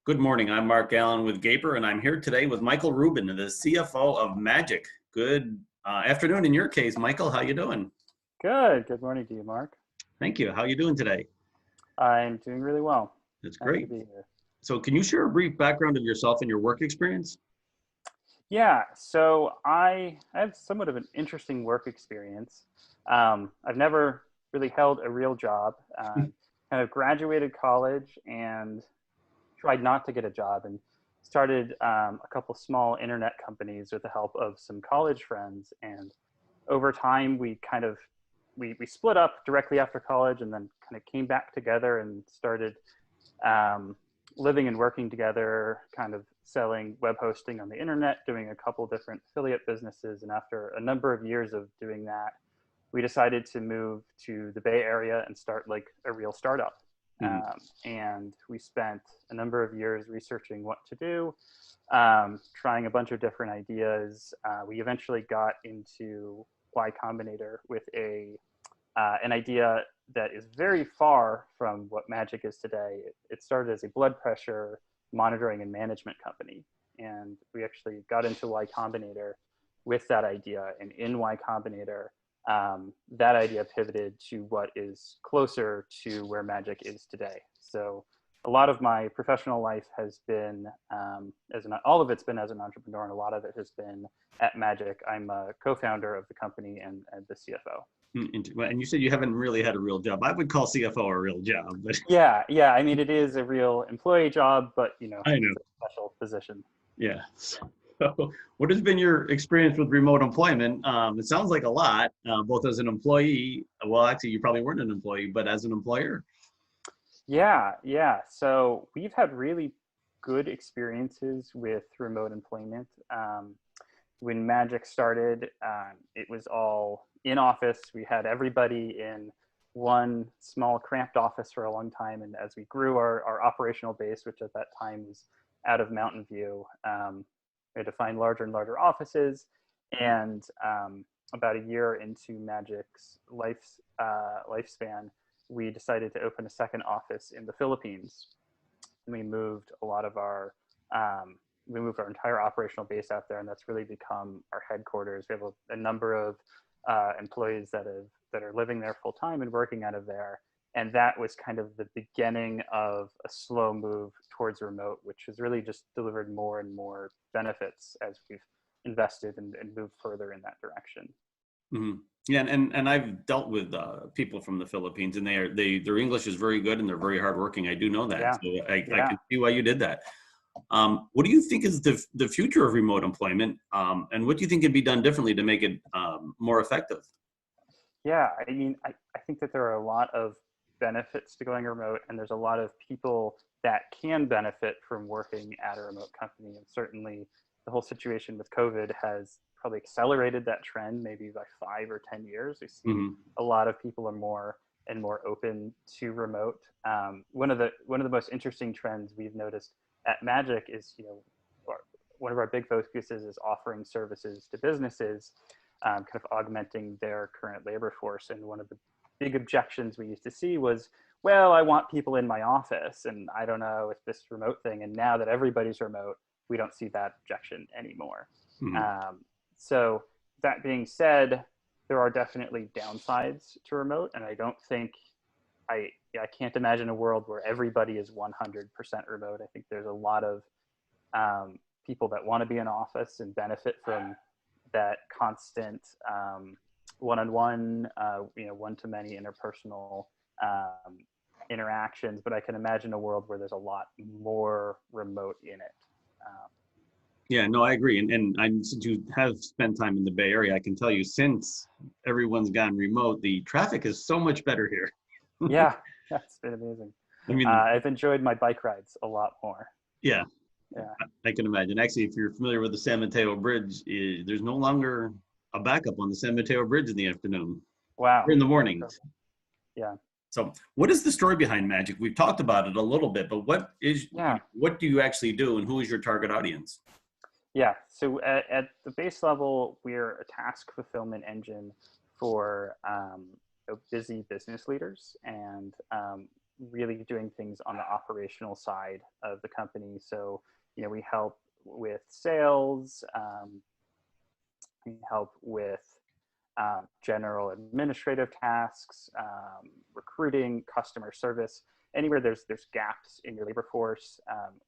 Good morning. I'm Mark Allen with Gaper, and I'm here today with Michael Rubin, the CFO of Magic. Good afternoon in your case, Michael. How you doing? Good. Good morning to you, Mark. Thank you. How you doing today? I'm doing really well. That's Happy to great. be here. So can you share a brief background of yourself and your work experience? Yeah, so I have somewhat of an interesting work experience. I've never really held a real job. Kind of graduated college and tried not to get a job and started a couple small internet companies with the help of some college friends. And over time, we split up directly after college and then kind of came back together and started um, living and working together, kind of selling web hosting on the internet, doing a couple different affiliate businesses. And after a number of years of doing that, we decided to move to the Bay Area and start like a real startup. Mhm. And we spent a number of years researching what to do, trying a bunch of different ideas. We eventually got into Y Combinator with an idea that is very far from what Magic is today. It started as a blood pressure monitoring and management company. And we actually got into Y Combinator with that idea. And in Y Combinator, that idea pivoted to what is closer to where Magic is today. So a lot of my professional life has been all of it's been as an entrepreneur, and a lot of it has been at Magic. I'm a co-founder of the company and the CFO. And you said you haven't really had a real job. I would call CFO a real job, but Yeah. I mean, it is a real employee job, but I know. it's a special position. Yeah. So what has been your experience with remote employment? It sounds like a lot, both as an employee. Well, actually, you probably weren't an employee, but as an employer. Yeah. So we've had really good experiences with remote employment. When Magic started, it was all in office. We had everybody in one small cramped office for a long time. And as we grew our operational base, which at that time was out of Mountain View, we had to find larger and larger offices. And about a year into Magic's lifespan, we decided to open a second office in the Philippines. And we moved our entire operational base out there, and that's really become our headquarters. We have a number of employees that are living there full time and working out of there. And that was kind of the beginning of a slow move towards remote, which has really just delivered more and more benefits as we've invested and moved further in that direction. Hmm. Yeah, and I've dealt with people from the Philippines, and their English is very good and they're very hardworking. I do know that, Yeah, so I yeah. can see why you did that. What do you think is the future of remote employment, and what do you think can be done differently to make it more effective? Yeah, I mean, I think that there are a lot of benefits to going remote, and there's a lot of people that can benefit from working at a remote company. And certainly the whole situation with COVID has probably accelerated that trend, maybe by 5 or 10 years. We see Hmm. a lot of people are more and more open to remote. One of the most interesting trends we've noticed at Magic is, one of our big focuses is offering services to businesses, kind of augmenting their current labor force. And one of the big objections we used to see was, well, I want people in my office, and I don't know if this remote thing. And now that everybody's remote, we don't see that objection anymore. Hmm. Um, so that being said, there are definitely downsides to remote, and I don't think I can't imagine a world where everybody is 100% remote. I think there's a lot of people that want to be in office and benefit from that constant one-on-one, one-to-many interpersonal um, interactions. But I can imagine a world where there's a lot more remote in it. Um, Yeah, no, I agree. Since you have spent time in the Bay Area, I can tell you since everyone's gone remote, the traffic is so much better here. yeah, that's been amazing. I mean, I've enjoyed my bike rides a lot more. yeah, Yeah, I can imagine. Actually, if you're familiar with the San Mateo Bridge, there's no longer a backup on the San Mateo Bridge in the afternoon wow. or in the That's mornings. perfect. Yeah, So, what is the story behind Magic? We've talked about it a little bit, but yeah. what do you actually do, and who is your target audience? Yeah, so at the base level, we're a task fulfillment engine for busy business leaders. And really doing things on the operational side of the company. So, we help with sales, we help with general administrative tasks, recruiting, customer service. Anywhere there's gaps in your labor force,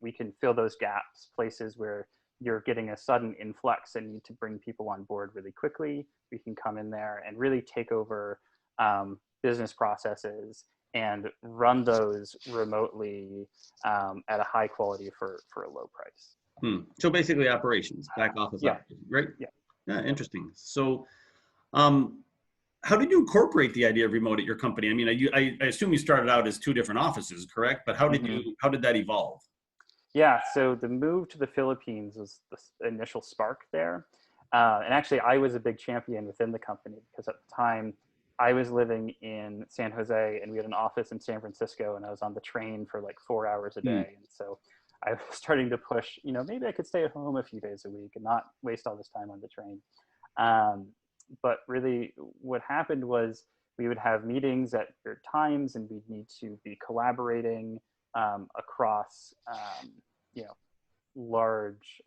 we can fill those gaps. Places where you're getting a sudden influx and need to bring people on board really quickly, we can come in there and really take over business processes and run those remotely at a high quality for a low price. So basically operations, back office Yeah. operations, right? Yeah. Interesting. So how did you incorporate the idea of remote at your company? I mean, I assume you started out as two different offices, correct? But how did that evolve? Yeah, so the move to the Philippines was the initial spark there. And actually, I was a big champion within the company because at the time, I was living in San Jose and we had an office in San Francisco, and I was on the train for like 4 hours a day. And so I was starting to push, maybe I could stay at home a few days a week and not waste all this time on the train. But really what happened was we would have meetings at weird times and we'd need to be collaborating across, large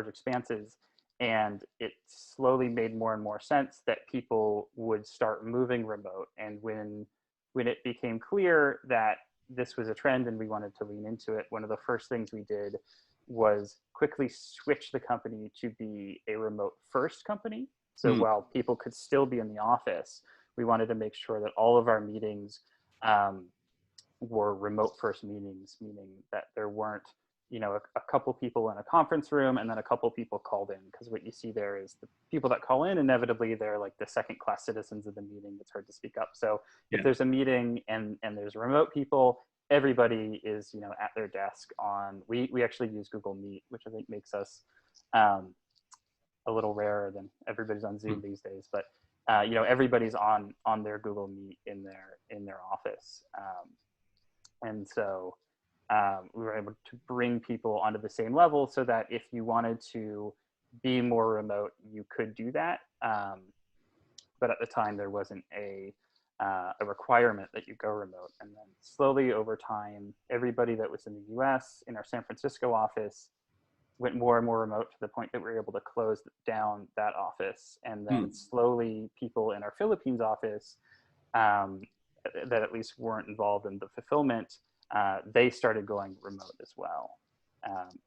expanses. And it slowly made more and more sense that people would start moving remote. And when it became clear that this was a trend and we wanted to lean into it, one of the first things we did was quickly switch the company to be a remote first company. So while people could still be in the office, we wanted to make sure that all of our meetings were remote first meetings, meaning that there weren't, a couple people in a conference room and then a couple people called in. Because what you see there is the people that call in, inevitably they're like the second class citizens of the meeting. It's hard to speak up. So if there's a meeting and there's remote people, everybody is, at their desk on, we actually use Google Meet, which I think makes us a little rarer than everybody's on Zoom these days. But, everybody's on their Google Meet in their office. And so we were able to bring people onto the same level so that if you wanted to be more remote, you could do that. But at the time, there wasn't a requirement that you go remote. And then slowly over time, everybody that was in the US in our San Francisco office went more and more remote to the point that we were able to close down that office. And then slowly people in our Philippines office that at least weren't involved in the fulfillment, they started going remote as well.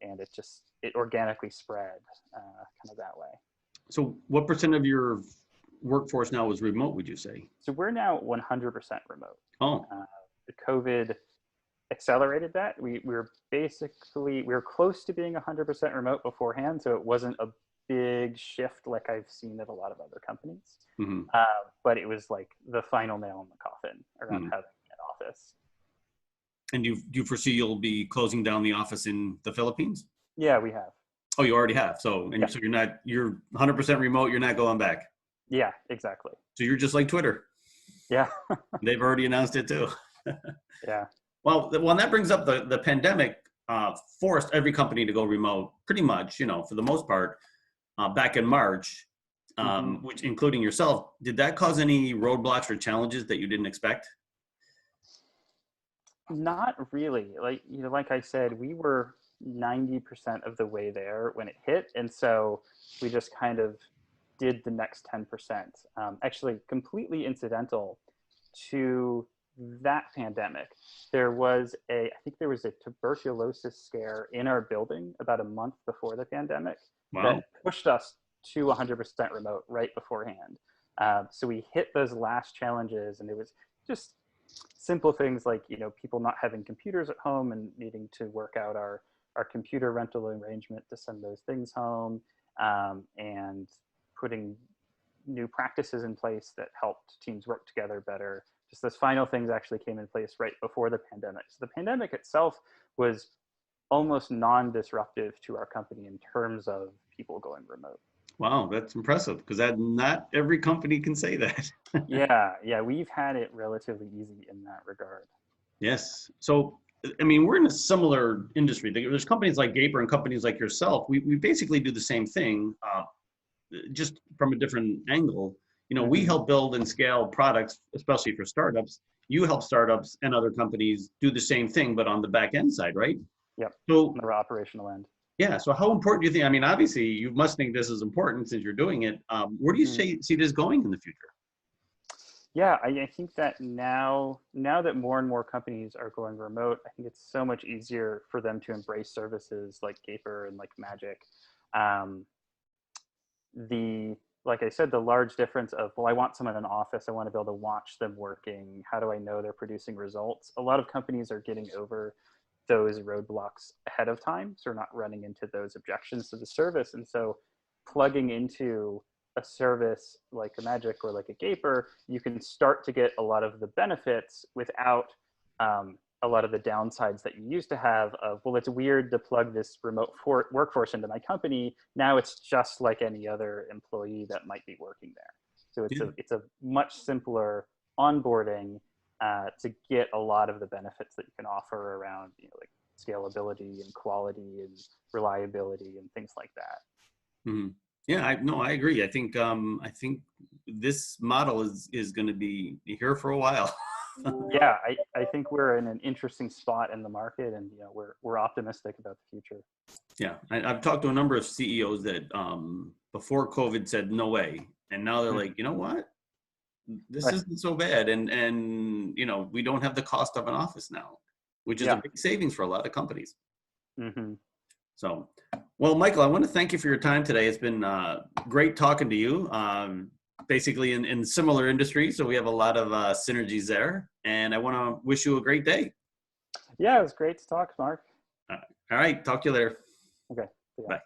And it organically spread kind of that way. So what % of your workforce now is remote, would you say? So we're now 100% remote. Oh. The COVID accelerated that. We were close to being 100% remote beforehand. So it wasn't a big shift like I've seen at a lot of other companies. But it was like the final nail in the coffin around having an office. And do you foresee you'll be closing down the office in the Philippines? Yeah, we have. Oh, you already have. So you're 100% remote. You're not going back. Yeah, exactly. So you're just like Twitter. Yeah. They've already announced it too. Yeah. Well, that brings up the pandemic forced every company to go remote pretty much, for the most part, back in March, which including yourself. Did that cause any roadblocks or challenges that you didn't expect? Not really. Like I said, we were 90% of the way there when it hit. And so we just kind of did the next 10%. Actually, completely incidental to that pandemic. I think there was a tuberculosis scare in our building about a month before the pandemic that pushed us to 100% remote right beforehand. So we hit those last challenges, and it was just simple things like, people not having computers at home and needing to work out our computer rental arrangement to send those things home, and putting new practices in place that helped teams work together better. Just those final things actually came in place right before the pandemic. So the pandemic itself was almost non-disruptive to our company in terms of people going remote. Wow, that's impressive, because not every company can say that. Yeah, we've had it relatively easy in that regard. Yes. So, I mean, we're in a similar industry. There's companies like Gaper and companies like yourself. We basically do the same thing, just from a different angle. You know, we help build and scale products, especially for startups. You help startups and other companies do the same thing, but on the back end side, right? Yep. So On the operational end. yeah. So how important do you think? I mean, obviously, you must think this is important since you're doing it. Where do you see this going in the future? Yeah, I think that now that more and more companies are going remote, I think it's so much easier for them to embrace services like Gaper and like Magic. Um, the like I said, the large difference of, well, I want someone in an office, I want to be able to watch them working. How do I know they're producing results? A lot of companies are getting over those roadblocks ahead of time, so we're not running into those objections to the service. And so plugging into a service like a Magic or like a Gaper, you can start to get a lot of the benefits without a lot of the downsides that you used to have of, well, it's weird to plug this remote workforce into my company. Now it's just like any other employee that might be working there. So it's a much simpler onboarding to get a lot of the benefits that you can offer around, you know, like scalability and quality and reliability and things like that. Mm-hmm. Yeah, I agree. I think this model is going to be here for a while. Yeah, I think we're in an interesting spot in the market, and you know, we're optimistic about the future. Yeah, I've talked to a number of CEOs that before COVID said no way, and now they're like, you know what, this Right. isn't so bad, and you know, we don't have the cost of an office now, which is a Yeah. big savings for a lot of companies. Mm-hmm. So, well, Michael, I want to thank you for your time today. It's been great talking to you. Basically in similar industries, so we have a lot of synergies there. And I want to wish you a great day. Yeah, it was great to talk, Mark. All right, talk to you later. Okay. Yeah. Bye.